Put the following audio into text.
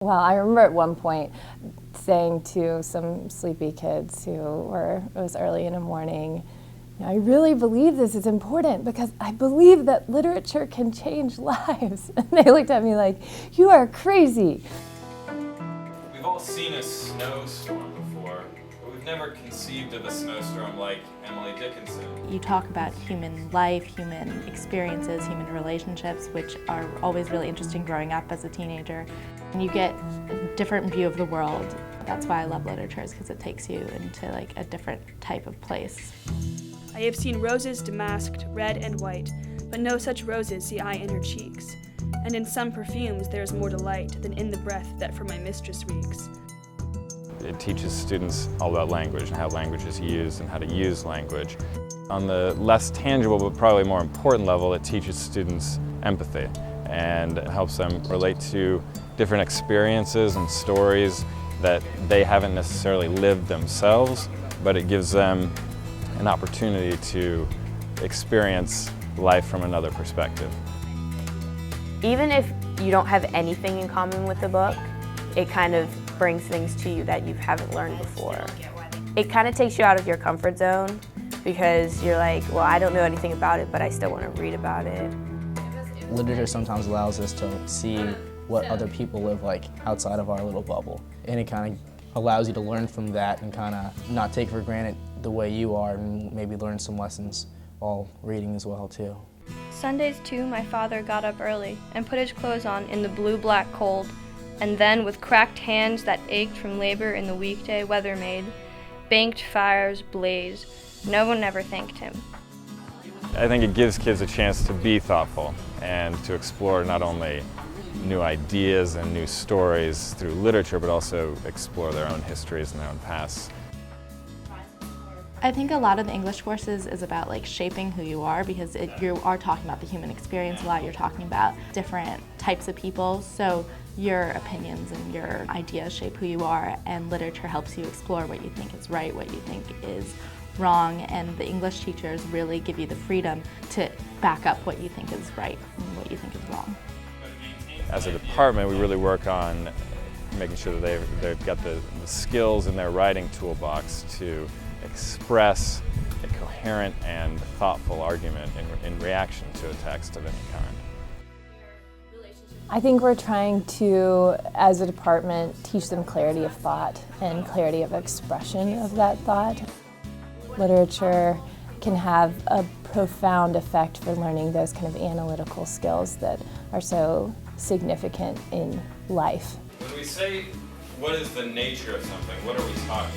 Well, I remember at one point saying to some sleepy kids it was early in the morning, I really believe this is important because I believe that literature can change lives. And they looked at me like, you are crazy. We've all seen a snowstorm before, but we've never conceived of a snowstorm like Emily Dickinson. You talk about human life, human experiences, human relationships, which are always really interesting growing up as a teenager. And you get a different view of the world. That's why I love literature, is because it takes you into like a different type of place. I have seen roses damasked, red and white, but no such roses see I in her cheeks. And in some perfumes there is more delight than in the breath that for my mistress reeks. It teaches students all about language and how language is used and how to use language. On the less tangible but probably more important level, it teaches students empathy, and it helps them relate to different experiences and stories that they haven't necessarily lived themselves, but it gives them an opportunity to experience life from another perspective. Even if you don't have anything in common with the book, it kind of brings things to you that you haven't learned before. It kind of takes you out of your comfort zone because you're like, well, I don't know anything about it, but I still want to read about it. Literature sometimes allows us to see what other people live like outside of our little bubble. And it kind of allows you to learn from that and kind of not take for granted the way you are and maybe learn some lessons while reading as well too. Sundays too, my father got up early and put his clothes on in the blue-black cold, and then with cracked hands that ached from labor in the weekday weather made, banked fires blaze. No one ever thanked him. I think it gives kids a chance to be thoughtful and to explore not only new ideas and new stories through literature, but also explore their own histories and their own pasts. I think a lot of the English courses is about like shaping who you are, because you are talking about the human experience a lot. You're talking about different types of people, so your opinions and your ideas shape who you are, and literature helps you explore what you think is right, what you think is wrong, and the English teachers really give you the freedom to back up what you think is right and what you think is wrong. As a department, we really work on making sure that they've got the skills in their writing toolbox to express a coherent and thoughtful argument in reaction to a text of any kind. I think we're trying to, as a department, teach them clarity of thought and clarity of expression of that thought. Literature can have a profound effect for learning those kind of analytical skills that are so significant in life. When we say, what is the nature of something, what are we talking about?